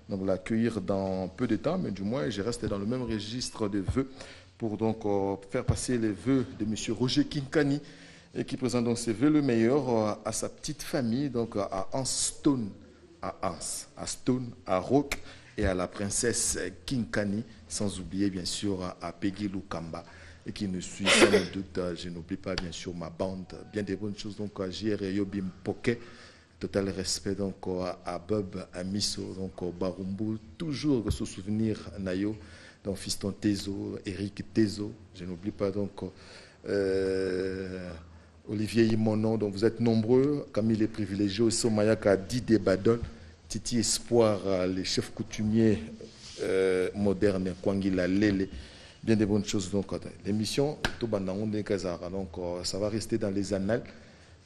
donc l'accueillir dans peu de temps, mais du moins je reste dans le même registre de vœux pour donc faire passer les vœux de M. Roger Kinkani et qui présente donc ses vœux le meilleur à sa petite famille, donc à Stone, à Stone, à Rock et à la princesse Kinkani, sans oublier bien sûr à Peggy Lukamba et qui nous suit sans doute. Je n'oublie pas bien sûr ma bande, bien des bonnes choses donc à JR Yobim Poké. Total respect donc à Bob, à Misso, donc Barumbu, toujours se souvenir Nayo, donc fiston Tezo, Eric Tezo, je n'oublie pas donc Olivier Imonon, donc vous êtes nombreux, Camille les privilégiés, Somayaka, Didi Badon, Titi Espoir, les chefs coutumiers modernes, Kwangila Lele, bien des bonnes choses donc l'émission, donc ça va rester dans les annales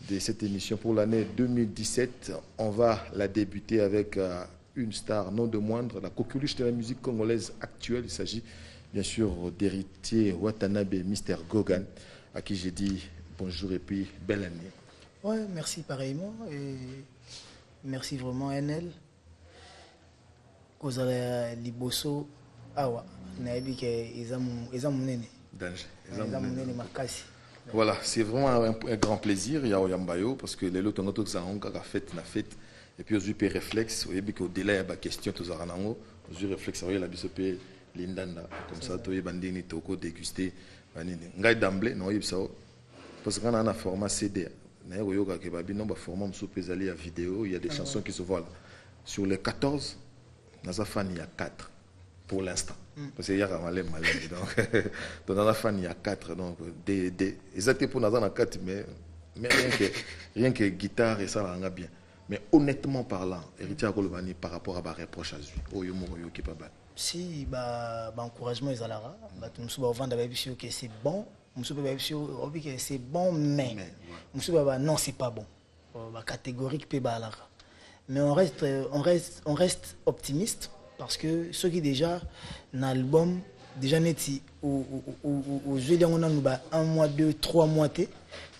de cette émission pour l'année 2017. On va la débuter avec une star non de moindre, la coqueluche de la musique congolaise actuelle. Il s'agit bien sûr d'héritier Watanabe, Mr. Gogan, à qui j'ai dit bonjour et puis belle année. Ouais, merci pareillement et merci vraiment NL. Kozala liboso awa na ebi ke ezamunene. Danger. Ezamunene makasi. Voilà, c'est vraiment un grand plaisir, il y a Oyambayo, parce que les autres ont fait la fête, et puis aux UP réflexe, au-delà il y a des questions, aux UP réflexe, il y a la BSOP, l'Indanda, comme ça, tu as bandini, toko, dégusté, ngai d'emblée, non, parce qu'on a un format CD, il y a un format à vidéo, il y a des chansons qui se voient là. Sur les 14, dans la fan, il y a 4. Pour l'instant. Parce qu'il y a malin. Donc, dans la fan, il y a 4. Donc, exactement pour nous, 4, mais rien que guitare et ça va bien. Mais honnêtement parlant, héritier Kolobani par rapport à ma reproche à lui, si, encouragement est à la nous vendre que c'est bon, c'est bon, mais non, c'est pas bon. Catégorique, mais on reste optimiste. Parce que ceux qui déjà, dans l'album, déjà net, au jeu, on a 1 mois, 2, 3 mois,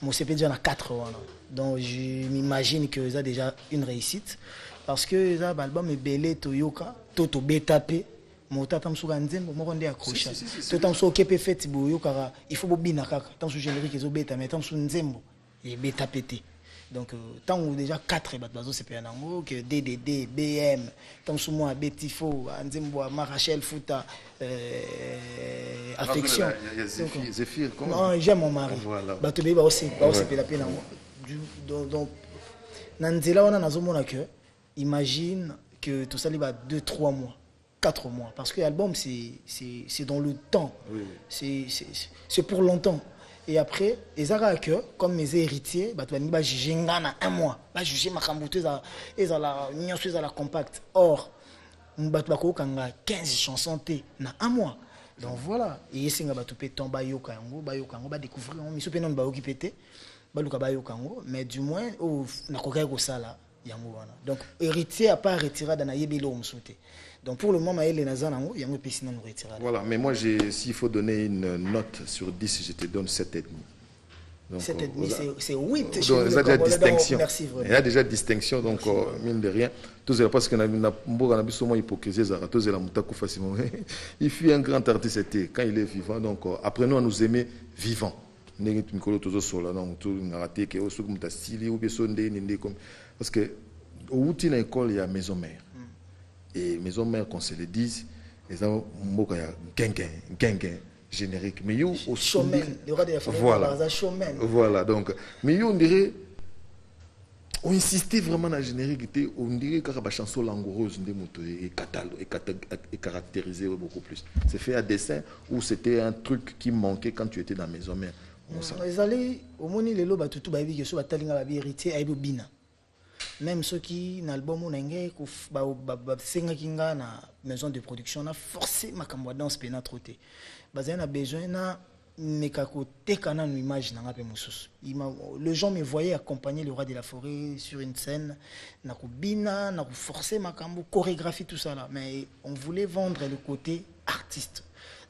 mais c'est déjà 4 mois. Donc je m'imagine que ça a déjà une réussite. Parce que l'album est belé, Toyoka, Toto BTP, Mota Tamsuga Nzembo, moi on est accroché. Tout Tamsu Kepe fait, il faut bobina kaka. Tamsu générique, ils ont bêta, mais Tamsu Nzembo, et BTP. Donc, tant ou déjà 4 bateaux c'est bien que DDD, BM, tant sous moi, Betifo, Anzemboa, Marachel, Fouta, Affection. Zéphir, non, j'aime mon mari. Bateau béba aussi, c'est la peine. Donc, Nanzela, on a un que imagine que tout ça, il va 2-3 mois, 4 mois. Parce que l'album, c'est dans le temps. C'est pour longtemps. Et après, les Araques, comme mes héritiers, tu vas juger un mois. Tu vas juger ma cambouteuse et la compacte. Or, tu vas 15 chansons dans un mois. Donc voilà. Et si tu vas tomber, tu vas découvrir. Mais du moins, tu vas ça là. Donc, héritier n'a pas retiré dans la yébilo. Donc pour le moment, il y a un peu de retirer. Voilà, mais moi, s'il faut donner une note sur 10, je te donne 7,5. 7,5, c'est 8. Il y a déjà distinction. Il y a déjà distinction, donc mine de rien. Tout ça parce qu'on a une hypocrisie, il fut un grand artiste quand il est vivant. Donc apprenons à nous aimer vivant. Parce que au outil l'école, il y a maison mère. Et maison mère, qu'on se le dise, ils ont un générique. Mais yo, au chômage, voilà, donc, mais yo, on dirait, on insistait vraiment dans la générique, on dirait que la chanson langoureuse est caractérisée beaucoup plus. C'est fait à dessin ou c'était un truc qui manquait quand tu étais dans la maison mère. Ils allaient au monde, les lobes, tout le monde, sur la vérité, à Bina. Même ceux qui dans l'album on a na maison de production on a forcé ma dans ce pénat troté a besoin na mekakote kana une image na ngape mususu le gens me voyaient accompagner le roi de la forêt sur une scène na kubina na forcer makambo chorégraphie tout ça là, mais on voulait vendre le côté artiste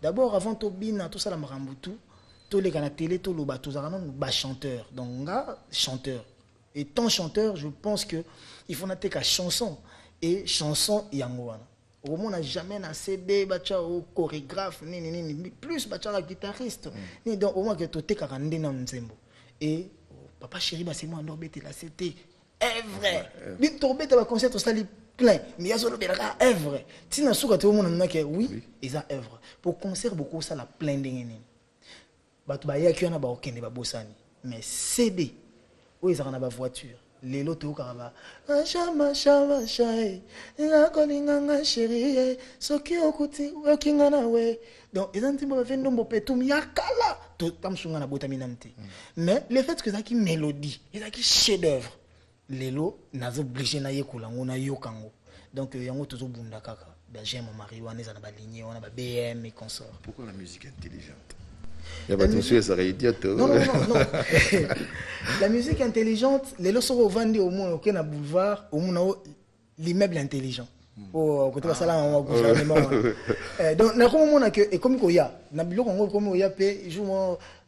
d'abord avant tobina tout ça la makambo tout les kana télé tout le bateau ba chanteur donc nga chanteur. Et tant chanteur, je pense qu'il faut noter qu'à chanson et chanson yangoana. on n'a jamais un CD bacha au chorégraphe ni plus bacha la guitariste ni donc au moins que tout est carandé dans nzembo et papa chéri ba c'est moi ndobete la c'était est vrai bi tombé dans concert au sali plein mais yazo lobela est vrai tina suka tout le monde na que oui ils a œuvre pour concert beaucoup ça la plein ndengene batu ba yaki na ba okende ba bosani mais CD où ils ont na ba voiture les lotos karaba chama chama chai nga kolinganga chérie soki okuti okinga na we donc ils ont dit ba vendo mbo petum yakala to tamsunga na botamina mti mais le fait que ça qui mélodie et ça qui chef d'œuvre les lots nazo obligé na yekola ngona yokango donc yango tozo bunda kaka ba j'aime mon mari wana za na ba lignée on a ba BM et consort. Pourquoi la musique intelligente? Il y a pas de souci, ça aurait idiot. Non. La musique intelligente, les lots sont vendus au monde, au boulevard, au monde, l'immeuble intelligent. Au côté de ça, on va gouvernement. Donc, na comme on a que, et comme il y a, na bilo comme il y a, il joue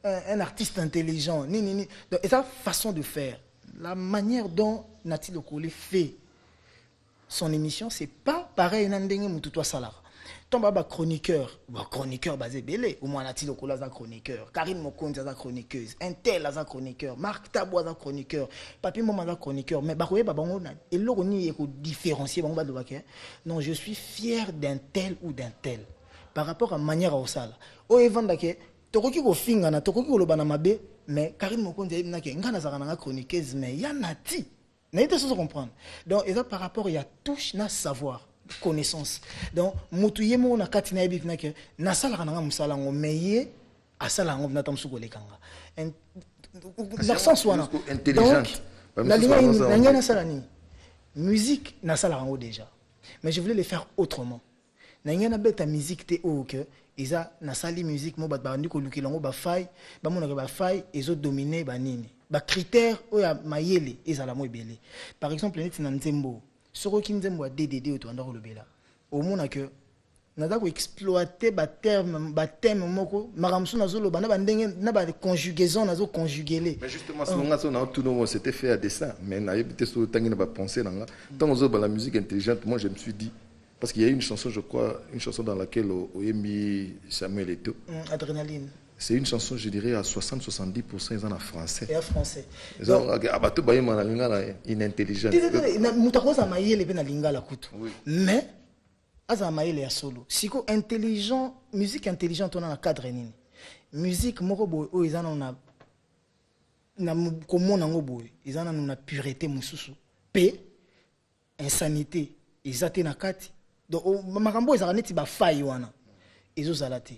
un artiste intelligent, ni. Donc, et sa façon de faire, la manière dont Nati Lokole fait son émission, c'est pas pareil n'andenge mututo salara. Tomba ba chroniqueur basé belé au moins Nati Lokole za chroniqueur, Karine Mokonzi za chroniqueuse, Intel za chroniqueur, Marc Tabou za chroniqueur, Papi Moma za chroniqueur, mais bakoye ba bango na et loko ni eko différencier bango ba do baké. Non, je suis fier d'un tel ou d'un tel par rapport à manière au sala. O evanda ke tokoki ko finga na tokoki ko lobana mabe mais Karine Mokonzi na ke ngana za na chroniqueuse mais ya Nati. N'était pas comprendre. Donc et ça par rapport il y a touche na savoir. Connaissance donc mutuye mo na kati na yebi na ke na sala kana musala ngo meye asala ngo na tamsuko lekanga dans sens wana intelligente la ligne na sala ni musique na sala ngo déjà mais je voulais le faire autrement na ngena beta musique te o que isa na sali musique mo ba bandi ko lukila ngo ba fay ba mona ba fay ezo dominer ba nini ba critère o ya mayele ezala mo ebele par exemple neti na nzembo soko ki nzembo ya DDD to anda ko lobela au monde que naza ko exploiter ba terme moko maramsu nazo loba na ba ndenge na ba conjugaison nazo conjuguer mais justement ce moment ça tout le monde c'était fait à dessin mais na yebite so tangi na ba penser nanga tant zo ba la musique intelligente moi je me suis dit parce qu'il y a une chanson je crois une chanson dans laquelle Oyemi Samuel Eto'o Adrénaline. C'est une chanson, je dirais, à 60-70%, ils en ont français. Et en français. Ils ont inintelligent. Mais, à solo. Si intelligent, musique intelligente, on a un cadre. Musique, ils ont une pureté, paix, insanité, ils ont une kati. Donc, ils ont une faille. Ils ont une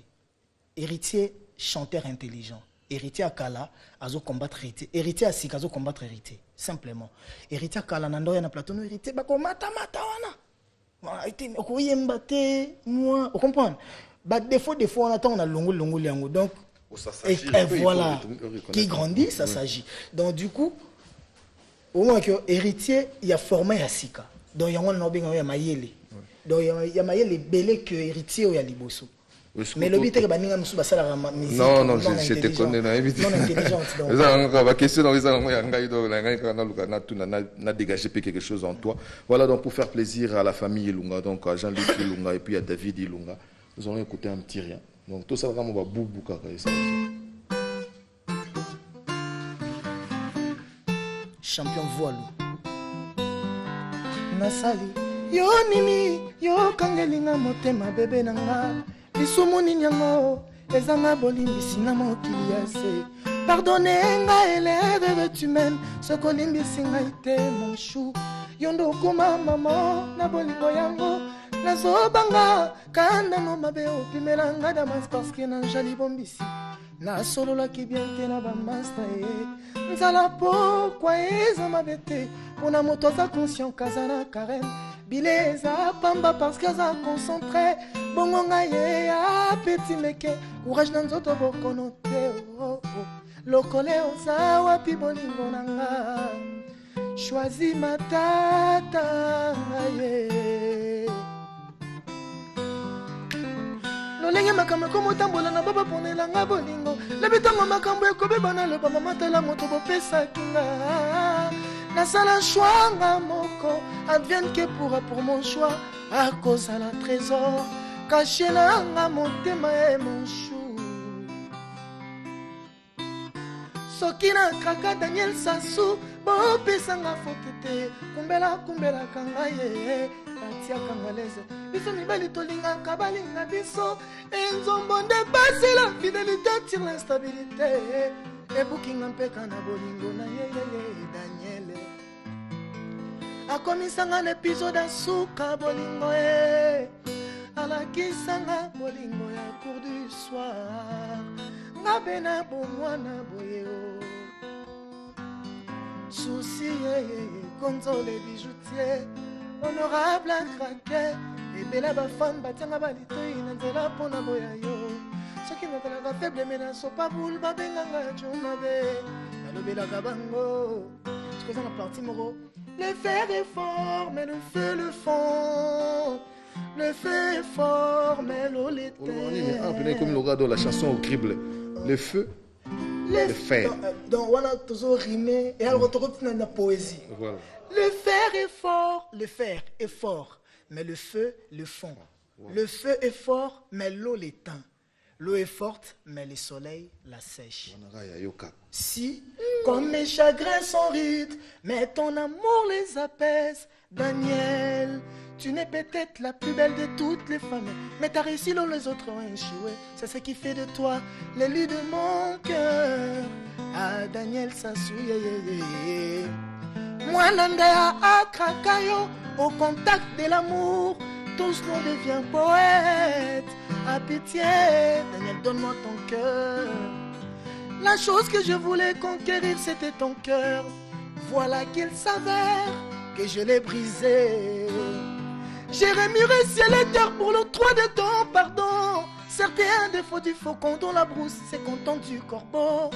héritier. Chanteur intelligent. Héritier à Kala, azo combattre héritier. Héritier à Sika, azo combattre héritier. Simplement. Héritier à Kala, nando yana platon, héritier, bako mata wana. Okoye mbate, moi. Vous comprenez? Bah, des fois, on attend, on a longo liango. Donc, et voilà. Qui grandit, ça s'agit. Donc, du coup, au moins que héritier, il y a formé à Sika. Donc, il y a un nobe, il y a mayele. Donc, il y a mayele belé que héritier ou ya liboso. Mais le but est que baninga musu basala musique non je te connais non intelligente donc la question dans les ngai do ngai kana luka na dégager quelque chose en toi. Voilà, donc pour faire plaisir à la famille Ilunga, donc à Jean-Luc Ilunga et puis à David Ilunga, nous allons écouter un petit rien, donc tout ça vraiment va boubou kaka ça. Champion voile nasali yo nini yo kangelinga motema bébé nanga Isumuni nyango, ezanga bolimbisi na mokili ya se. Pardonnez nga elere de tu m'aimes, ce kolimbisi nga ite mon chou. Yondo kuma maman, na bolingo yango, na zobanga, kanda no mabe opimela nga damas parce que na jali bombisi. Na solo la ki bien te na bambasta e. Nzala pourquoi eza mabete, pona moto za conscient kazana karen. Bileza pamba parce que ça concentré bongo ngaye ya petit meke courage dans nzoto bokono te lokole oza wapi bolingo nanga choisis matata ngaye lolenge makambo komotambola na baba ponela nga bolingo lebitango makambo ekobebana loba mamatala moto bopesaki nga Nasala choix moko advienne que pour mon choix akozala trésor caché na nga motema e mon chou. Soki na kaka Daniel Sassou bopesanga foki te kumbelaka ngai ye atiaka nga leze biso mibali tolingaka balinga biso enzombo nde pasi la fidélité tire l'instabilité ebukinga mpeka na bolingo na yeyeye Daniel akomisanga na episode asuka bolingo e alakisanga bolingo ya cour du soir nga be na bomwana boye o souci konzole bijoutier honorable akrake ebela bafane batianga balitoi na nzela mpona boya yo soki nazalaka faible me nasopa boule babenganga jumabe nalobelaka bango sokoza na parti moko le fer est fort mais le feu le fond. Le feu est fort mais l'eau l'était. Comme le gars dans la chanson au crible. Le feu, le fer. Donc on a toujours rimé et on retrouve dans la poésie. Voilà. Le fer est fort, le fer est fort, mais le feu le fond. Wow. Le feu est fort, mais l'eau l'éteint. L'eau est forte, mais le soleil la sèche. Si, comme mes chagrins sont rudes, mais ton amour les apaise, Daniel, tu n'es peut-être la plus belle de toutes les femmes, mais t'as réussi là où les autres ont échoué. C'est ce qui fait de toi l'élu de mon cœur. Ah, Daniel Sassou, moi, Nandaya Akrakayo, au contact de l'amour, tous nous devient poètes. À pitié, Daniel, donne-moi ton cœur. La chose que je voulais conquérir, c'était ton cœur. Voilà qu'il s'avère que je l'ai brisé. J'ai remué ciel et terre pour l'octroi de ton pardon. Certains défauts du faucon dont la brousse s'est contente du corbeau.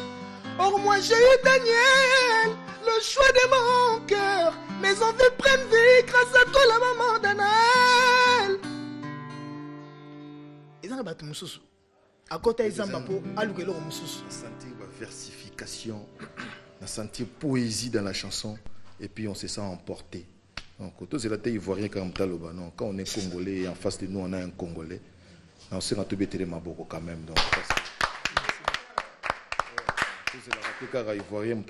Or moi j'ai eu Daniel, le choix de mon cœur. Mes envies prennent vie grâce à toi la maman d'Anaël. Ils ont battu Moussous. À côté ils ont battu Alugelo Moussous. Sentir la versification, la sentir poésie dans la chanson, et puis on se sent emporté. Donc quand c'est la tête ivoirien comme Taloba, non, quand on est congolais et en face de nous on a un congolais, on sait qu'on peut bêter les maboko quand même. Donc c'est la République ivoirienne,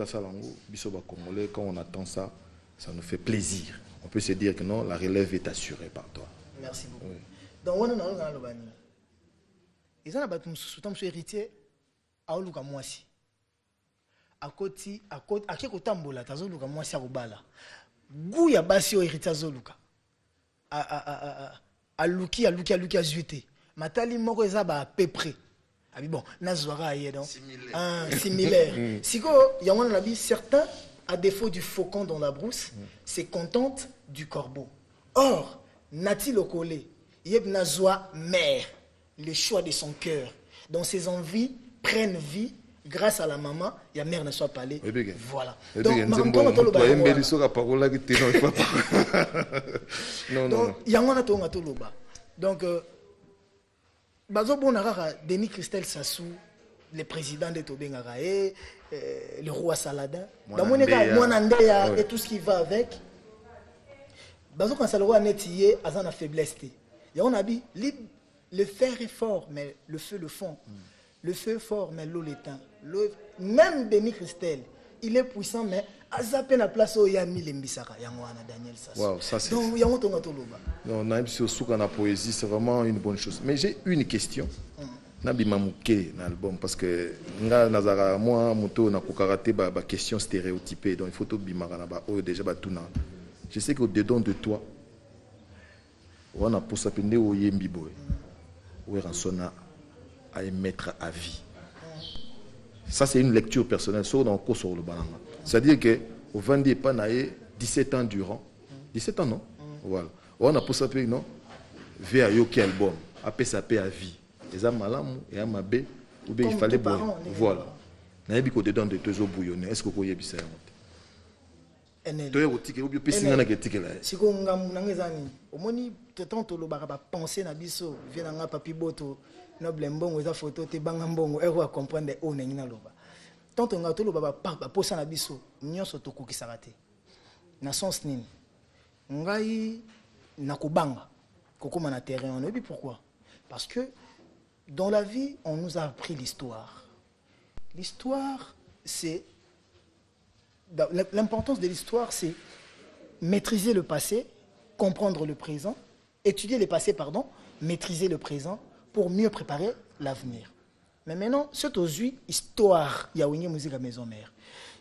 congolais, quand on attend ça, ça nous fait plaisir. On peut se dire que non, la relève est assurée par toi. Merci beaucoup. Oui. Donc, on a un ils ont un héritier à Oluka Mwasi. À côté, à qui Kotambola, Tazoluka Mwasi à Rubala. Gouya Basio héritier Zoluka. À Luki, à Zuité. Matali Moko Ezaba à peu près. Ah bon, Nazwara aïe donc. Similaire. Si il y a un avis certain, à défaut du faucon dans la brousse, c'est contente du corbeau. Or, Nati Lokole, Yeb Nazwa mère, le choix de son cœur, dont ses envies prennent vie grâce à la maman, la mère ne soit pas allée. Voilà. Donc, il y a un atoloba. Donc, Denis Christel Sassou, le président de Tobengarae, le roi Saladin, et tout ce qui va avec. Quand le roi Netiye a une faiblesse. On a dit, le fer est fort, mais le feu le fond. Le feu est fort, mais l'eau l'éteint. Même Denis Christel, il est puissant, mais à zappé la place où il y a mis les Mbissara. Daniel Sassou. Wow, ça c'est. Donc, il y a un toloba. Non, on a eu sur la poésie, c'est vraiment une bonne chose. Mais j'ai une question. Nabi Mamouké dans l'album parce que Nazara moi moto na kokaraté ba question stéréotypée donc il faut tout bimara na ba déjà ba tuna. Je sais qu'au dedans de toi on a pour s'appeler au yembi boy. Ou ransona à émettre à vie. Ça c'est une lecture personnelle sur dans cours sur le banana. C'est-à-dire que au 22 pas naé 17 ans durant 17 ans non. Voilà. On a pour s'appeler non vers yoki album après ça paix à vie. Les amalamu et amabé ou bien il fallait boire. Voilà. Nayebi ko dedans de deux eaux bouillonnées. Est-ce que vous yebi ça monte? Toi au ticket ou bien piscine na ticket là. Si ko ngam nangezani. Omoni temps to lo ba penser na biso vient nga papi boto noble mbongo eza photo te banga mbongo et va comprendre o nengi na loba. Tant to nga to lo ba posa na biso nyonso to kokisaka te. Na sens nini? Ngai na kubanga Coco m'a terrain en obi pourquoi? Parce que dans la vie, on nous a appris l'histoire. L'histoire, c'est l'importance de l'histoire, c'est maîtriser le passé, comprendre le présent, étudier le passé, pardon, maîtriser le présent pour mieux préparer l'avenir. Mais maintenant, c'est aux histoire, il y a une musique à Maison Mère.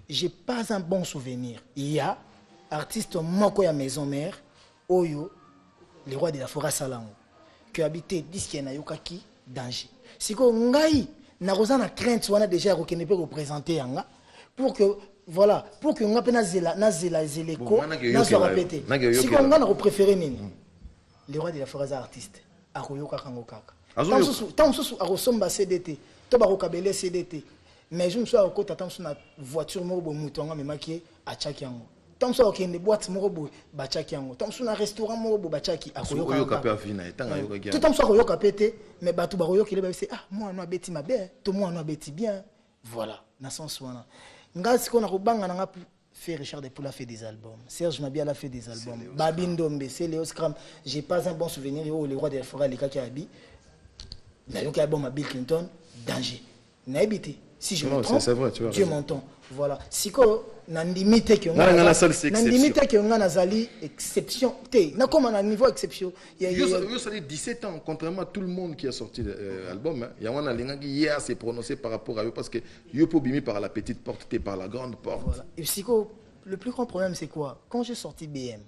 J'ai pas un bon souvenir. Il y a artiste moko ya Maison Mère, Oyo, les rois de la forêt Salango, qui habitait disque na yokaki danger. Si ko ngai na rozana crainte wana déjà ko ne peut représenter yanga pour que voilà, pour que nga pe na zela zeleko na zo répéter. Si ko nga na préférer nini? Les rois de la forêt artiste. Akoyoka kango kaka. Tant sous arosomba CDT, to ba kokabele CDT. Mais je me suis encore tant sur na voiture moko mutonga me makie a chakiango. Tant sur okende boîte moko ba chakiango. Tant sur na restaurant moko ba chaki akoyoka pe afina etanga yoka. Tout tant sur akoyoka pété mais batu ba koyoka le c'est ah moi no beti mabe, to moi no beti bien. Voilà, na sens wana. Nga siko na kobanga na fait Richard Depoula fait des albums. Serge Mabia a fait des albums. Babin Dombe, c'est Léo Scram. J'ai pas un bon souvenir. Les rois de la forêt, les cas qui habitent. Il y a un album à Bill Clinton, danger. N'habité. Si je me trompe, vrai, Dieu m'entend. Voilà. Si quoi, n'andimite que on a nazali exception. N'a comme un niveau exception. Il y a 17 ans, contrairement à tout le monde qui a sorti l'album. Il y a un linga qui hier s'est prononcé par rapport à eux parce que Yopo bimi par la petite porte, t'es par la grande porte. Voilà. Et si quoi, le plus grand problème c'est quoi? Quand j'ai sorti BM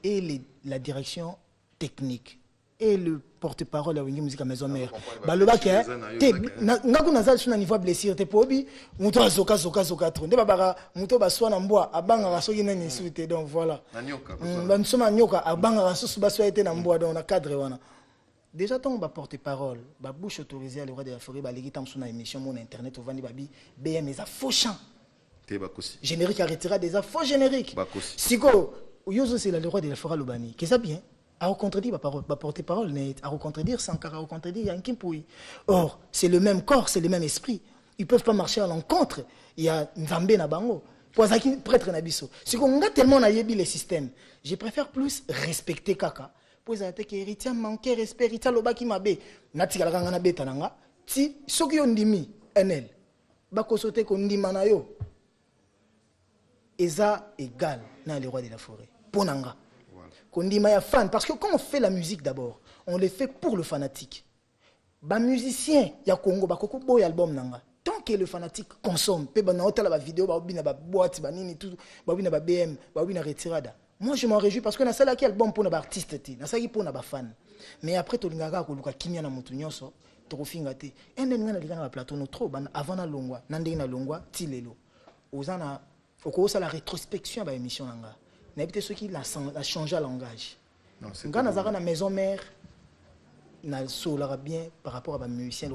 et la direction technique et le porte-parole à Wingi Musique à Maison Mère. Baloba ke te ngako nazali sur un niveau blessure te pobi muto azoka trop. Nde babara muto baswa na mbwa abanga rasoki na nisute donc voilà. Ba nsoma nyoka abanga rasosu baswa ete na mbwa donc na cadre wana. Déjà tant ba porte-parole, ba bouche autorisée à le roi de la forêt ba legi tam sur na émission mon internet au vandi babi BM les a faux chant. Te bakosi. Générique à retirer des faux génériques. Bakosi. Siko Yozo c'est le roi de la forêt Lobani. Qu'est-ce bien? À contredire, ma porte-parole, à contredire Sankara, à contredire Yankin Pouy. Or, c'est le même corps, c'est le même esprit. Ils ne peuvent pas marcher à l'encontre. Il y a Nzambé Nabango. Poisaki prêtre Nabiso. Si on a tellement naïbi les systèmes, je préfère plus respecter Kaka. Poisaki que héritier manqué respect, héritier Lobaki Mabe. Natika la Rangana Betananga. Si, ceux qui ont dit NL, Bakosote Kondimanayo, Eza égal dans les rois de la forêt. Ponanga. Kondima fan parce que quand on fait la musique d'abord, on le fait pour le fanatique. Ba musicien ya Congo ba koko boy album nanga. Tant que le fanatique consomme, pe ba na hôtel ba vidéo ba bina ba boîte ba nini tout, ba bina ba BM, ba bina retirada. Moi je m'en réjouis parce que na sala ki album pour na ba artiste ti, na sala ki pour na ba fan. Mais après to lingaka ko luka kimia na mutu nyonso, to kofinga te. Ende nga na lingana ba plateau no trop ban avant na longwa, na ndenge na longwa ti lelo. Ozana oko la rétrospection ba émission nanga. N'habite ceux qui a changé le langage. Quand on a la maison mère, on a bien par rapport à la musicien,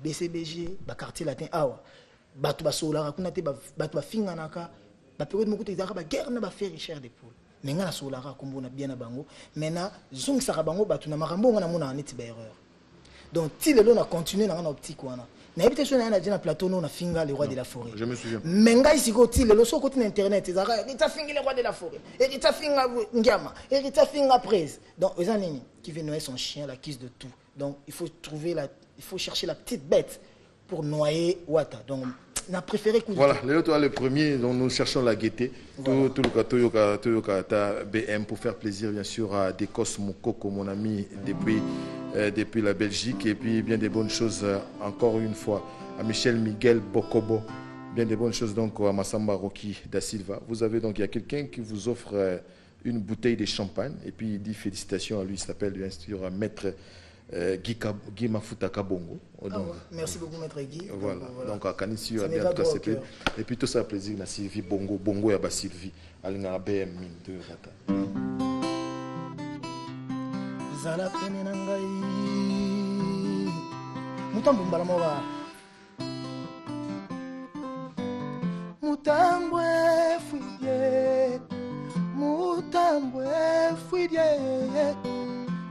BCBG, le quartier latin, batu basolara kunate batu bafinga naka ba période moko tezaka ba guerre na ba faire Richard Depoula. Mais nga solara kombo na bien na bango. Maintenant zong saka bango batu na makambo nga na mona neti ba erreur. Donc ti lelo na continuer na optique wana. Na habité sur na plateau non na finga les rois de la forêt. Je me souviens. Mais nga ici côté le so côté internet ezaka eta finga les rois de la forêt. Et eta finga ngama, et eta finga prise. Donc ezanini qui veut noyer son chien la quisse de tout. Donc il faut chercher la petite bête pour noyer Wata. Donc on a préféré que voilà, le premier dont nous cherchons la gaieté. Voilà. Tout le Toyota BM pour faire plaisir bien sûr à Dekos Moukoko, mon ami depuis la Belgique, et puis bien des bonnes choses encore une fois à Michel Miguel Bokobo, bien des bonnes choses donc à Massamba Rocky da Silva. Vous avez donc il y a quelqu'un qui vous offre une bouteille de champagne et puis il dit félicitations à lui, il s'appelle bien sûr Maître Guy Mafuta Kabongo. Merci beaucoup Maître Guy. Voilà. Donc à Kanissi et puis tout ça plaisir na Sylvie Bongo ya ba Sylvie alinga BM de Rata. Zala pene na ngai mutambo mbala moba mutambwe fuye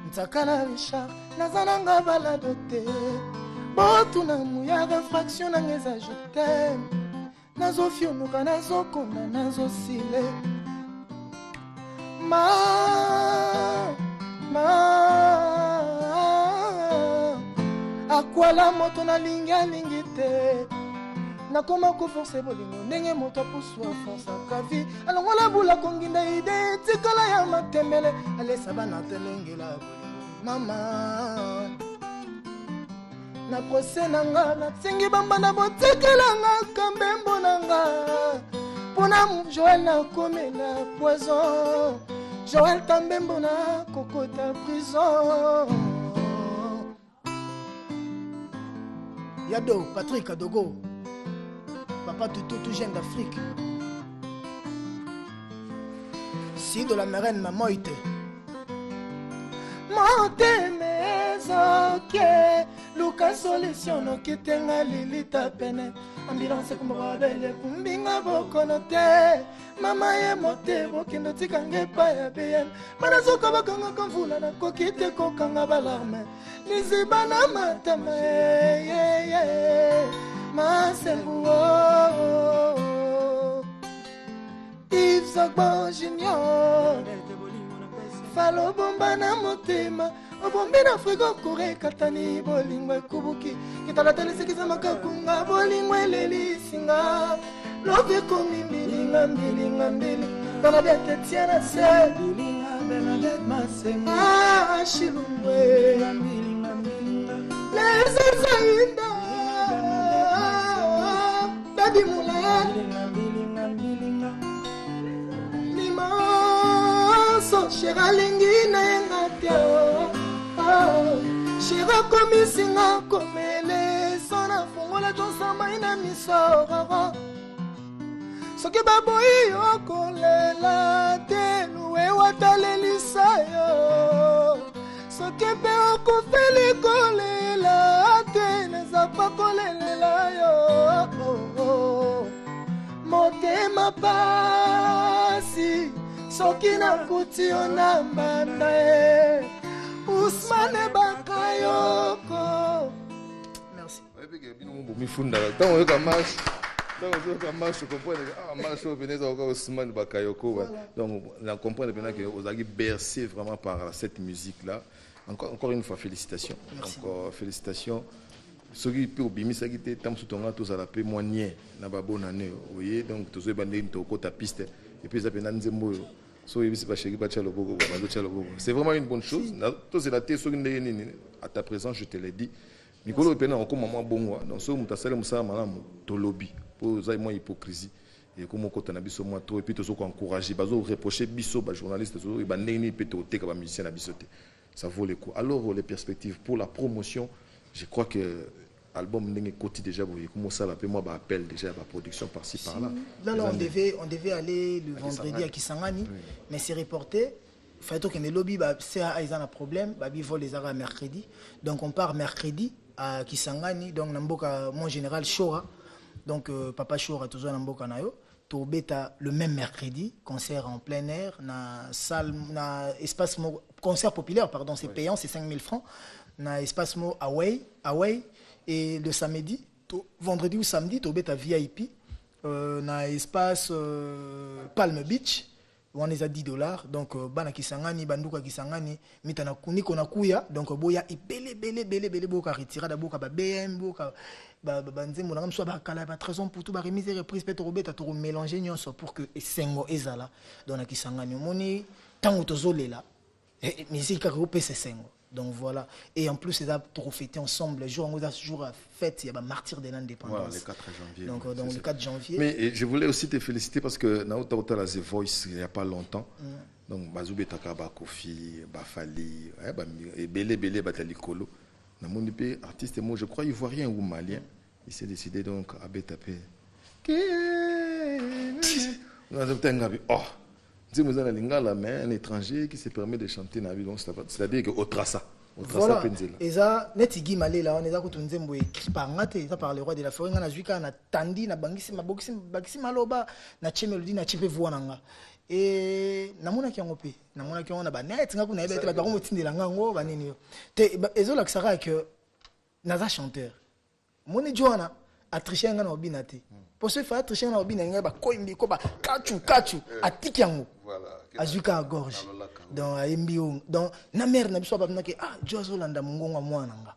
Ntakana Richard nazananga baladote botu na muyaga fraction na ngeza je t'aime nazofionuka nazokona nazosile akwala moto na lingi te nakoma koforce bolingo ndenge moto apuswa force akavi alongola bula konginda ide tikala ya matembele alesa bana telengela bolingo mama na prose nanga natingi bambanda botekelanga kambembo nanga pona Joël nakomela poison Joël tambembo na kokota prison Yado Patrick Adogo Papa tout jeune d'Afrique Si de la marraine ma moite Monte mes ok Luka solution no kitenga lilita pene Ambulance kumba bele kumbinga bokono te Mama ye mote bokendo tikange pa ya BM Bana soka bakanga kamvula na kokite kokanga balarme Nizibana matama Masebu Yves Zogbo Junior Falo bomba na motema Obombe na frigo kure katani bolingwe kubuki Kitala telesekisa makakunga bolingwe lelisinga Love komi mbilinga mbili Dona biate tiana se Bilinga Bernadette Masenga Shilumwe Les Zainda Baby Moulin Limaso Shira lingi na yengateo Shira komisinga komele Sona fungola jonsama ina misora Soki baboyi okolela te Luwe watalelisa yo Soki pe okofeli kolela te Neza pa kolelela yo Motema pasi Soki na kuti ona mbanda Ousmane Bakayoko Merci. Je comprends Ousmane Bakayoko. Donc, on comprend bien que vous avez bercé vraiment par cette musique-là. Encore une fois, félicitations. Merci. Encore félicitations. Ce qui peut bien, c'est que tu as tout tous à la paix moyen na bonne année. Vous voyez, donc tu as bandé une ta piste et puis ça peut n'en dire c'est vraiment une bonne chose. À ta présence, je te l'ai dit. Nicolo Pena, on commence à bon. Donc, ce que tu as fait, c'est lobby. Pour ça, moi, hypocrisie. Et comme on a biso moi trop et puis tu as encouragé, bazo reprocher biso ba journaliste, et ba neni peut te comme musicien à bisoté. Ça vaut le coup. Alors les perspectives pour la promotion, je crois que album n'est côté déjà vous comment ça l'appelle moi appelle déjà la production par-ci par-là. Là on devait aller le vendredi à Kisangani, oui. Mais c'est reporté. Fait que les lobbies CA ils ont un problème, babi vole les arrêts mercredi. Donc on part mercredi à Kisangani donc namboka mon général Chora. Donc papa Chora toujours namboka nayo. Tourbeta le même mercredi, concert en plein air, na salle, na espace concert populaire, pardon, c'est payant, c'est 5 000 francs, na espace mo away, et le samedi, vendredi ou samedi, Tourbeta VIP, na espace Palm Beach, on est à $10, donc bana kisangani, banduka kisangani, mitana kuniko na kuya, donc boya belé boka retira da boka ba BM boka banzembo na mso ba kala ba trésor pour tout ba remise reprise peut robeta to mélanger nyonso pour que esengo ezala donc na kisangani moni tango tozolela musique ka groupe sengo. Donc voilà, et en plus c'est à trop fêter ensemble le jour à fête il y a martyr de l'indépendance. Voilà, le 4 janvier. Donc le 4 janvier. Mais je voulais aussi te féliciter parce que Naota Ota la The Voice il n'y a pas longtemps. Donc Bazoube Takaba Kofi, Bafali, et Belé Batali Kolo. Na mon artiste moi je crois ivoirien ou malien. Il s'est décidé donc à Betapé. Oh, vous avez un étranger qui se permet de chanter dans la ville, c'est-à-dire que Otrasa. Voilà. Et ça, Netigi Malé là, on est à côté de Nzembo écrit par Ngate, ça par le roi de la forêt, on a Zuika, on a Tandi, on a Bangisi, Bagisi Maloba, on a Chemelodi, on a Chepe Voananga. Et namona ki ngope, namona ki on a banet, ngaku na ebe te ba ko tindela ngango banini. Te ezola ksara que naza chanteur. Moni Joana a triché ngana obinate. Pour ce faire tricher na obina nga ba koimbi ko ba kachu atiki yango. Voilà. azuka gorge donc ayembio donc na mère na biso ba que ah Jozo landa mungonga mwana nga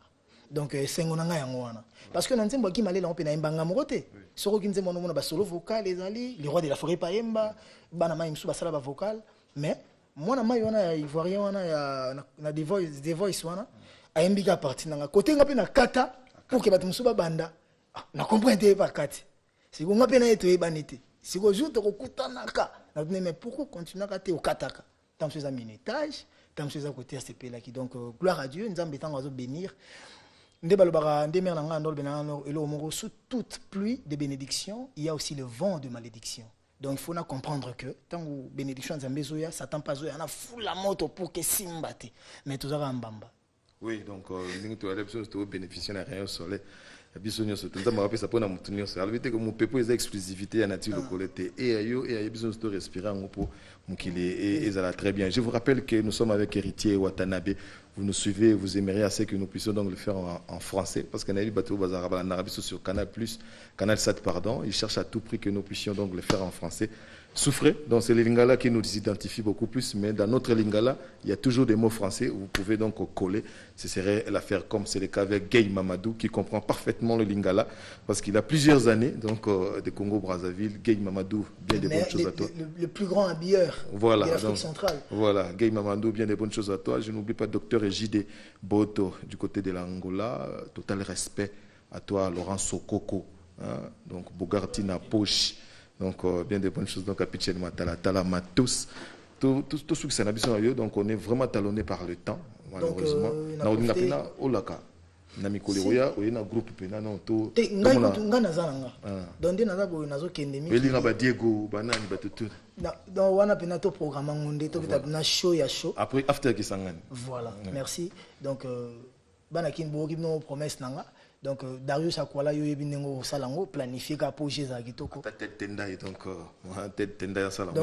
donc sengo na nga yango wana parce que na nzembo ki malela on pe na imbanga mokote soko ki nzembo no mona ba solo vocal ezali le roi de la forêt paemba bana mai msu basala ba vocal mais mwana mai wana ya ivoirien wana ya na the voice wana ayembika partie nanga côté nga pe na kata pour que batumsu ba banda na comprendre pas kati siko nga pe na eto ebanite siko jour to kokutanaka na mais pourquoi continuer à te au kataka tant que ça minutage tant que ça côté ACP là qui donc gloire à Dieu nous en mettant à bénir sous toute pluie de bénédiction, il y a aussi le vent de malédiction. Donc il faut comprendre que tant que bénédiction Zambezoya, Satan pas zoya, on a fou la moto pour que simbate. Mais tout ça va en bamba. Oui, donc nous avons bénéficié de rien au soleil. Bisogno sotenza ma pesa pona mutunyo so alvite ko mupepo eza exclusivité ya nature lokolete et ayo besoin de respirer en pour mukile et ça va très bien. Je vous rappelle que nous sommes avec Héritier Watanabe. Vous nous suivez, vous aimeriez assez que nous puissions donc le faire en français parce qu'on a eu bateau bazaraba en Arabie sur Canal+, Canal 7 pardon, il cherche à tout prix que nous puissions donc le faire en français. Souffrez, donc c'est les lingala qui nous identifient beaucoup plus, mais dans notre lingala, il y a toujours des mots français où vous pouvez donc coller. Ce serait l'affaire comme c'est le cas avec Gay Mamadou qui comprend parfaitement le lingala parce qu'il a plusieurs années donc de Congo-Brazzaville. Gay Mamadou, bien des bonnes choses à toi. Le plus grand habilleur de l'Afrique centrale. Voilà, Gay Mamadou, bien des bonnes choses à toi. Je n'oublie pas Docteur Ejide Boto du côté de l'Angola. Total respect à toi, Laurent Sokoko, hein, donc Bogartina Poche. Donc, bien des bonnes choses. Donc, Apichel Matala, Talama, tous ceux qui sont habitués, donc on est vraiment talonné par le temps, malheureusement. On a pena Olaka. Namikole Oya, on a un groupe pena, non, tout. Donc, nazo kendemi. Il y a Diego, Banani, Batutu. Donc, on a pena to programme, on a na show ya show. Après, after qui s'engane. Voilà, merci. Donc, Banakin Bogi, nos promesses nanga. Donc Darius Akwala yo yebinengo salango planifier ka projet za kitoko. Tête tenda donc tête tenda ya salango.